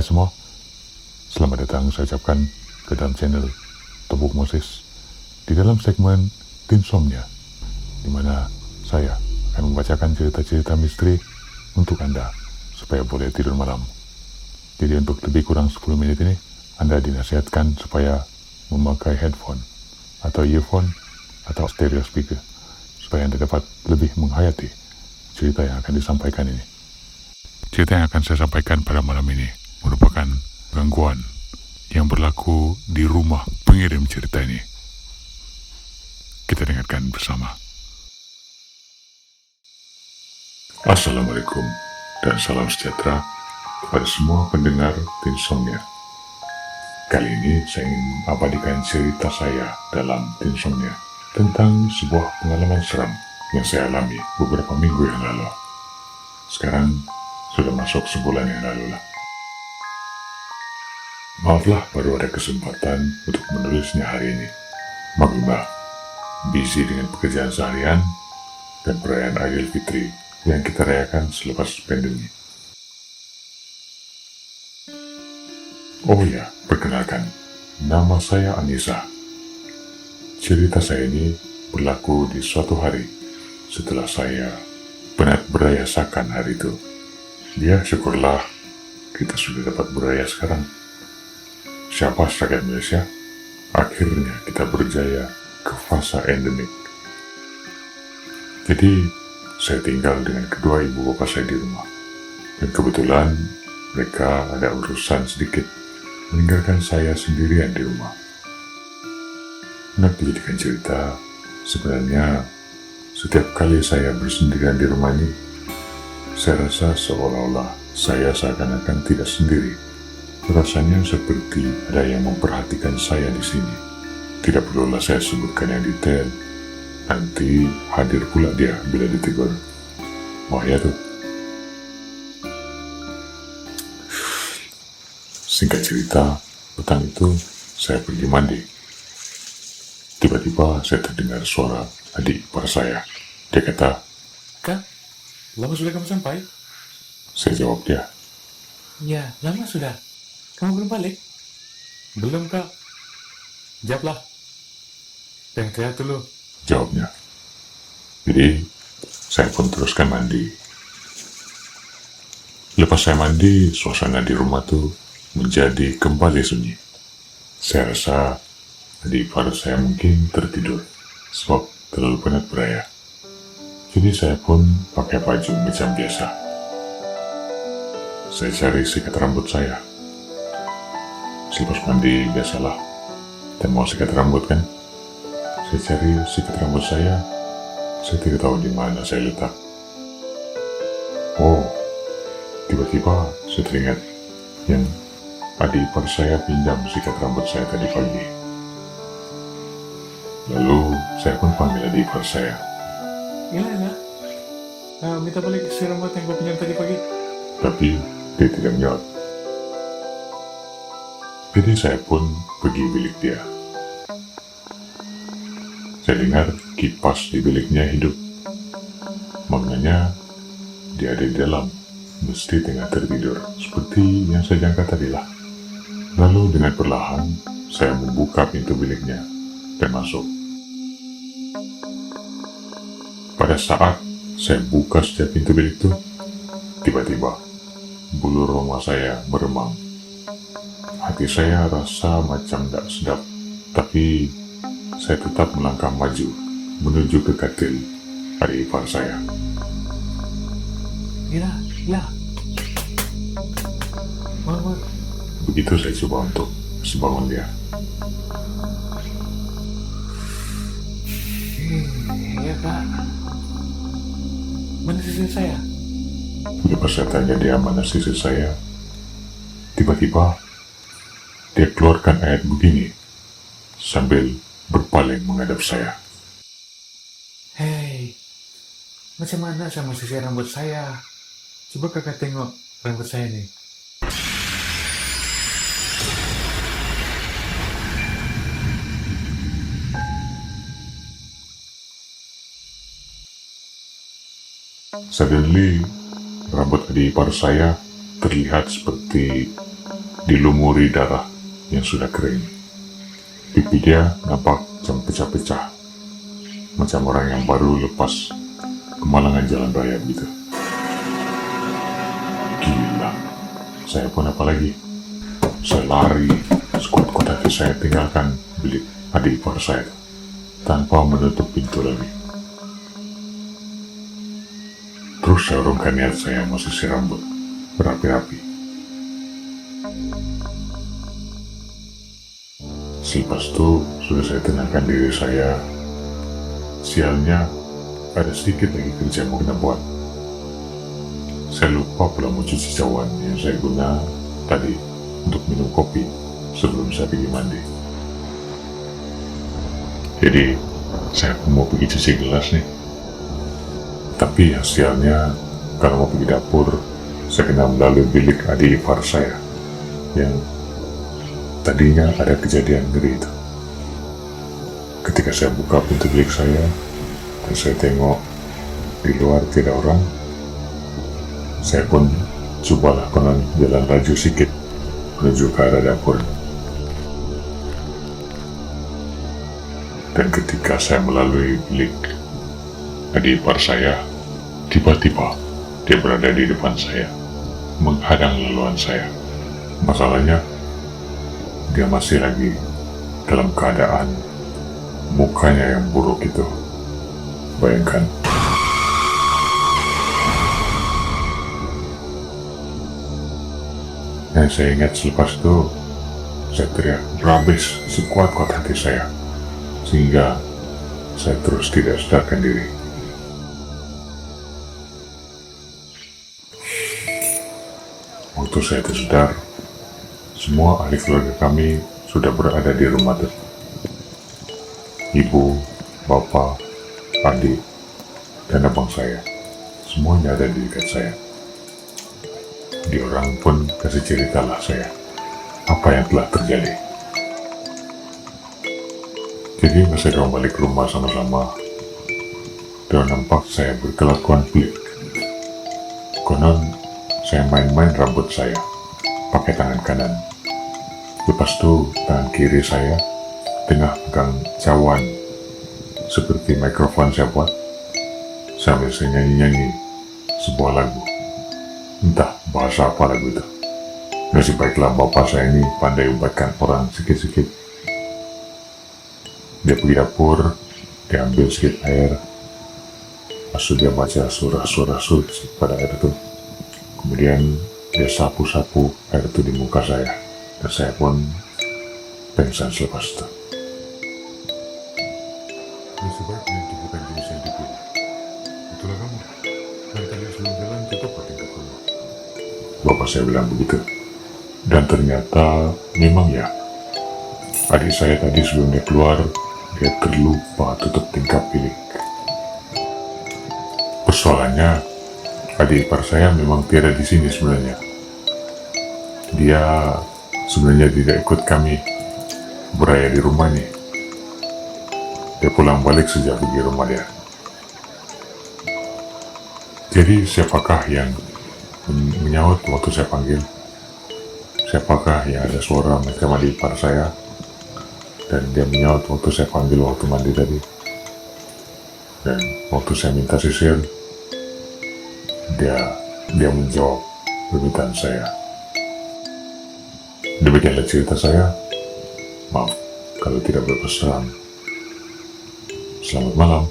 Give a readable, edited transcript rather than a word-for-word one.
Hai semua, selamat datang saya ucapkan ke dalam channel Topuk Moses di dalam segmen Insomnia, di mana saya akan membacakan cerita-cerita misteri untuk Anda supaya boleh tidur malam. Jadi untuk lebih kurang 10 menit ini, Anda dinasihatkan supaya memakai headphone atau earphone atau stereo speaker supaya Anda dapat lebih menghayati cerita yang akan disampaikan ini. Cerita yang akan saya sampaikan pada malam ini merupakan gangguan yang berlaku di rumah pengirim cerita ini. Kita dengarkan bersama. Assalamualaikum dan salam sejahtera kepada semua pendengar Insomnia. Kali ini saya ingin mengabadikan cerita saya dalam Insomnia tentang sebuah pengalaman seram yang saya alami beberapa minggu yang lalu. Sekarang sudah masuk sebulan yang lalu lah. Maaflah baru ada kesempatan untuk menulisnya hari ini. Maklumlah, busy dengan pekerjaan seharian dan perayaan Aidilfitri yang kita rayakan selepas pandemi. Oh ya, perkenalkan, nama saya Anissa. Cerita saya ini berlaku di suatu hari setelah saya penat berayasakan hari itu. Ya, syukurlah kita sudah dapat beraya sekarang. Siapa rakyat Malaysia? Akhirnya kita berjaya ke fase endemik. Jadi, saya tinggal dengan kedua ibu bapak saya di rumah. Dan kebetulan mereka ada urusan sedikit meninggalkan saya sendirian di rumah. Nak dijadikan cerita, sebenarnya setiap kali saya bersendirian di rumah ini, saya rasa seolah-olah saya seakan-akan tidak sendiri. Rasanya seperti ada yang memperhatikan saya di sini. Tidak perlulah saya sebutkan yang detail. Nanti hadir pula dia bila ditegur. Wah ya tuh. Singkat cerita, petang itu saya pergi mandi. Tiba-tiba saya terdengar suara adik ipar saya. Dia kata, "Kak, lama sudah kamu sampai?" saya jawab dia. "Ya, lama sudah. Kamu belum balik?" "Belum, Kak." "Jawablah. Jangan teriak dulu." Jawabnya. Jadi, saya pun teruskan mandi. Lepas saya mandi, suasana di rumah tuh menjadi kembali sunyi. Saya rasa adik ipar saya mungkin tertidur sebab terlalu penat beraya. Jadi saya pun pakai baju macam biasa. Saya cari sikat rambut saya. Selepas mandi biasalah, dan mau sikat rambut kan? Saya cari sikat rambut saya tidak tahu di mana saya letak. Oh, tiba-tiba saya teringat yang adik ipar saya pinjam sikat rambut saya tadi pagi. Lalu saya pun panggil adik ipar saya. "Ila, minta balik si rambut yang kau pinjam tadi pagi." Tapi dia tidak menjawab. Jadi saya pun pergi bilik dia. Saya dengar kipas di biliknya hidup. Maknanya dia ada di dalam, mesti tengah tertidur, seperti yang saya jangka tadi lah. Lalu dengan perlahan saya membuka pintu biliknya dan masuk. Pada saat saya buka setiap pintu bilik itu, tiba-tiba bulu roma saya meremang. Hati saya rasa macam tak sedap, tapi saya tetap melangkah maju menuju ke katil adik ipar saya. "Ila. Mama." Begitu saya coba untuk bangun dia. "Ya, Kak. Mana sisir saya?" Lepas saya tanya dia mana sisir saya, tiba-tiba dia keluarkan ayat begini sambil berpaling menghadap saya. "Hei, macam mana sama sisir rambut saya? Coba Kakak tengok rambut saya nih." Suddenly, rambut adik ipar saya terlihat seperti dilumuri darah yang sudah kering. Pipi dia nampak macam pecah-pecah, macam orang yang baru lepas kemalangan jalan raya begitu. Gila, saya pun apa lagi? Saya lari sekuat-kuat hati saya tinggalkan bilik adik ipar saya tanpa menutup pintu lagi. Terus saya urungkan niat saya mensisir rambut berapi-api. Selepas itu sudah saya tenangkan diri saya. Sialnya ada sedikit lagi kerja yang mau kita buat. Saya lupa pula mencuci cawan yang saya guna tadi untuk minum kopi sebelum saya pergi mandi. Jadi saya mau pergi cuci gelas nih. Tapi hasilnya kalau mau pergi dapur, saya kena melalui bilik adik ipar saya yang tadinya ada kejadian ngeri itu. Ketika saya buka pintu bilik saya dan saya tengok di luar tidak orang, saya pun cobalah konon jalan laju sedikit menuju ke arah dapur. Dan ketika saya melalui bilik adik ipar saya, tiba-tiba dia berada di depan saya, menghadang laluan saya. Masalahnya, dia masih lagi dalam keadaan mukanya yang buruk itu. Bayangkan. Dan saya ingat selepas itu, saya teriak berhabis sekuat-kuat hati saya, sehingga saya terus tidak sadarkan diri. Waktu saya tersadar, semua ahli keluarga kami sudah berada di rumah itu. Ibu, bapak, adik, dan abang saya, semuanya ada di dekat saya. Diorang pun kasih ceritalah saya apa yang telah terjadi. Jadi masa diorang balik ke rumah sama-sama, diorang nampak saya berkelakuan pelik. Konon saya main-main rambut saya pakai tangan kanan. Lepas itu tangan kiri saya tengah pegang cawan seperti mikrofon saya buat, sambil saya nyanyi-nyanyi sebuah lagu. Entah bahasa apa lagu itu. Nasib baiklah bapak saya ini pandai ubatkan orang sikit-sikit. Dia pergi dapur, dia ambil sedikit air, lalu dia baca surah-surah suci pada air itu. Kemudian dia sapu-sapu air itu di muka saya, dan saya pun pingsan selepas itu. Sebaiknya itu bukan jenis yang dipilih. Itulah kamu. Dan kalian sebelum jalan tutup tingkat rumah. Bapak saya bilang begitu. Dan ternyata memang ya. Adik saya tadi sebelum dia keluar, dia terlupa tutup tingkap bilik. Persoalannya, adik ipar saya memang tiada di sini sebenarnya. Dia sebenarnya tidak ikut kami beraya di rumah ini. Dia pulang balik sejak pergi rumah dia. Jadi siapakah yang menyaut waktu saya panggil? Siapakah yang ada suara macam adik ipar saya? Dan dia menyaut waktu saya panggil waktu mandi tadi. Dan waktu saya minta sisir, dia menjawab permintaan saya. Demikianlah cerita saya. Maaf kalau tidak berpesan. Selamat malam.